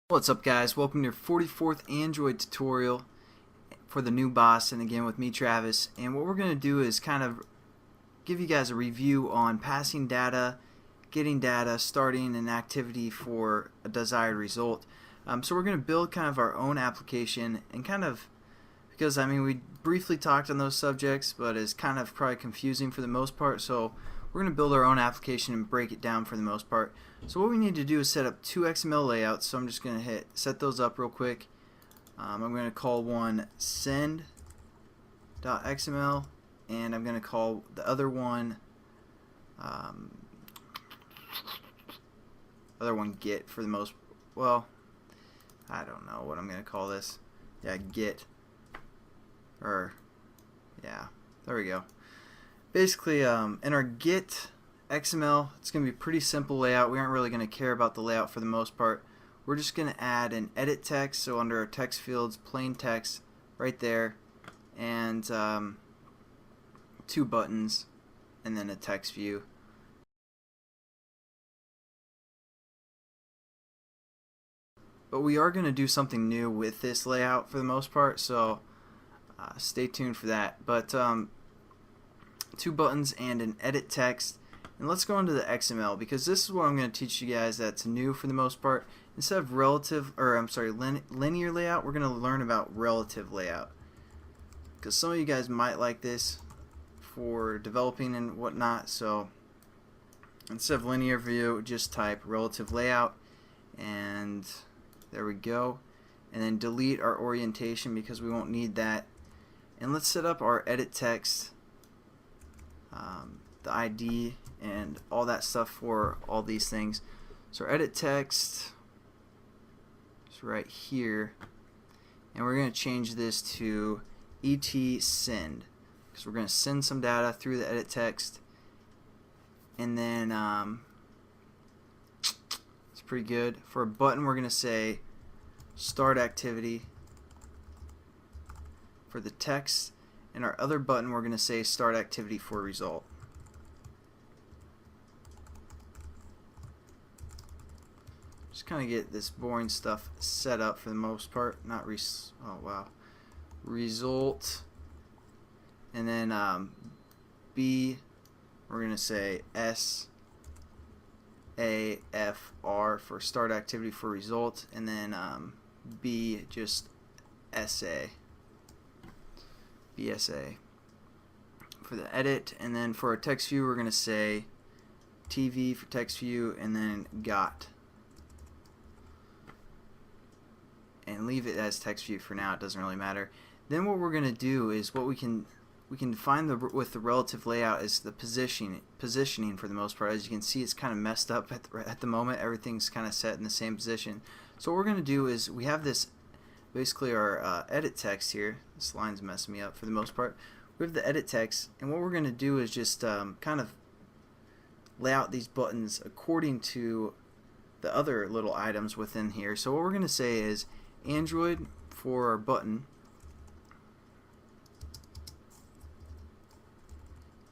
What's up, guys? Welcome to your 44th Android tutorial for the new boss, and again with me, Travis. And what we're going to do is kind of give you guys a review on passing data, getting data, starting an activity for a desired result. So we're going to build kind of our own application, and kind of, because we briefly talked on those subjects, but it's kind of probably confusing for the most part. So we're going to build our own application and break it down for the most part. So what we need to do is set up two XML layouts. So I'm just going to hit set those up real quick. I'm going to call one send.xml, and I'm going to call the other one get for the most. Well, I don't know what I'm going to call this. Yeah, get. Or yeah, there we go. Basically, in our get XML, it's going to be a pretty simple layout. We aren't really going to care about the layout for the most part. We're just going to add an edit text, so under our text fields, plain text right there, and two buttons, and then a text view. But we are going to do something new with this layout for the most part, so stay tuned for that. But two buttons and an edit text. And let's go into the XML, because this is what I'm going to teach you guys that's new for the most part. Instead of linear layout, we're going to learn about relative layout, because some of you guys might like this for developing and whatnot. So instead of linear view, just type relative layout, and there we go. And then delete our orientation because we won't need that. And let's set up our edit text, the ID and all that stuff for all these things. So our edit text is right here, and we're going to change this to send, because we're going to send some data through the edit text. And then it's pretty good. For a button, we're going to say start activity for the text, and our other button we're going to say start activity for result. Just kind of get this boring stuff set up for the most part. Result, and then B, we're going to say SAFR for start activity for result, and then B just BSA for the edit. And then for our text view, we're going to say TV for text view, and then got, and leave it as text view for now. It doesn't really matter. Then what we're going to do is what we can define with the relative layout is the positioning for the most part. As you can see, it's kind of messed up at the moment. Everything's kind of set in the same position. So what we're going to do is we have this, basically our edit text here. This line's messing me up for the most part. We have the edit text, and what we're going to do is just kind of lay out these buttons according to the other little items within here. So what we're going to say is Android for our button,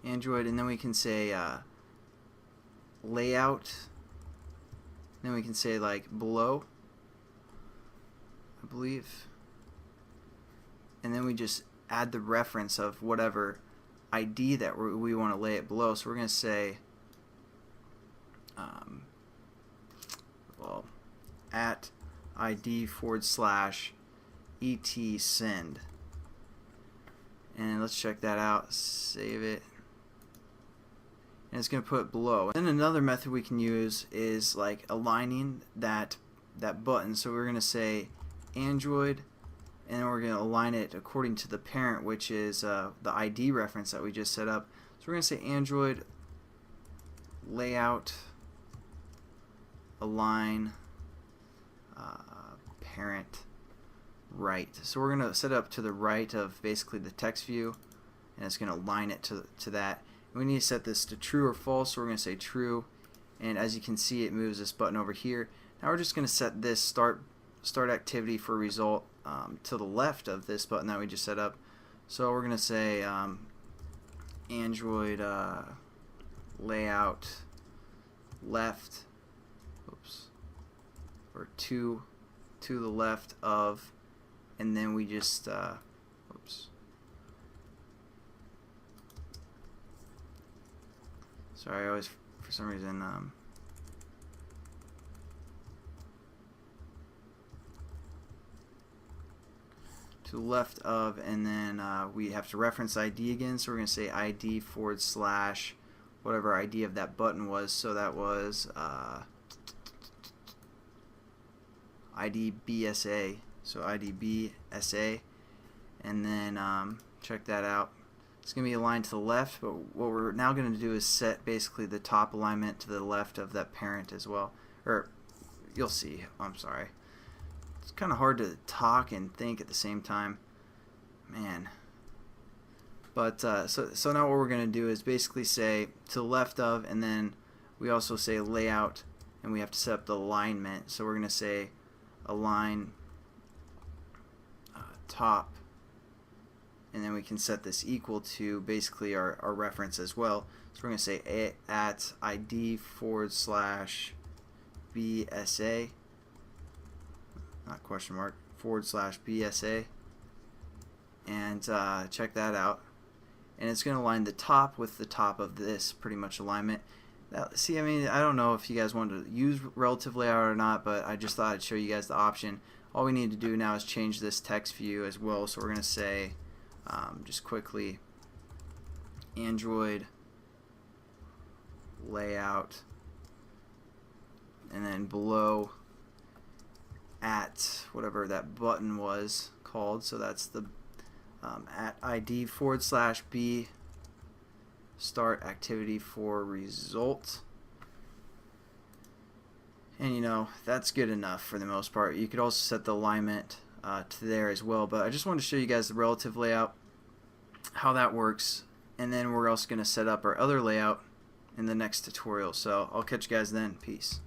Android, and then we can say layout, then we can say like below, I believe, and then we just add the reference of whatever ID that we want to lay it below. So we're going to say at ID /et send, and let's check that out, save it, and it's going to put it below. Then another method we can use is like aligning that button. So we're going to say Android, and then we're going to align it according to the parent, which is the ID reference that we just set up. So we're going to say Android layout align parent right. So we're going to set it up to the right of basically the text view, and it's going to align it to that. And we need to set this to true or false, so we're going to say true, and as you can see, it moves this button over here. Now we're just going to set this start activity for result to the left of this button that we just set up. So we're going to say Android layout left, or 2 to the left of, and then we just oops, sorry, I always for some reason to the left of, and then we have to reference ID again, so we're going to say ID forward slash whatever ID of that button was. So that was ID BSA, so ID BSA, and then check that out. It's going to be aligned to the left, but what we're now going to do is set basically the top alignment to the left of that parent as well. Or you'll see, I'm sorry. It's kind of hard to talk and think at the same time, man. But so now what we're going to do is basically say to the left of, and then we also say layout, and we have to set up the alignment. So we're going to say align top, and then we can set this equal to basically our reference as well. So we're going to say at ID forward slash BSA, not question mark, forward slash BSA, and check that out. And it's going to align the top with the top of this pretty much alignment. Now, see, I mean, I don't know if you guys want to use relative layout or not, but I just thought I'd show you guys the option. All we need to do now is change this text view as well. So we're going to say, just quickly, Android layout, and then below at whatever that button was called. So that's the at ID forward slash B start activity for result. And you know, that's good enough for the most part. You could also set the alignment to there as well, but I just wanted to show you guys the relative layout, how that works, and then we're also going to set up our other layout in the next tutorial. So I'll catch you guys then. Peace.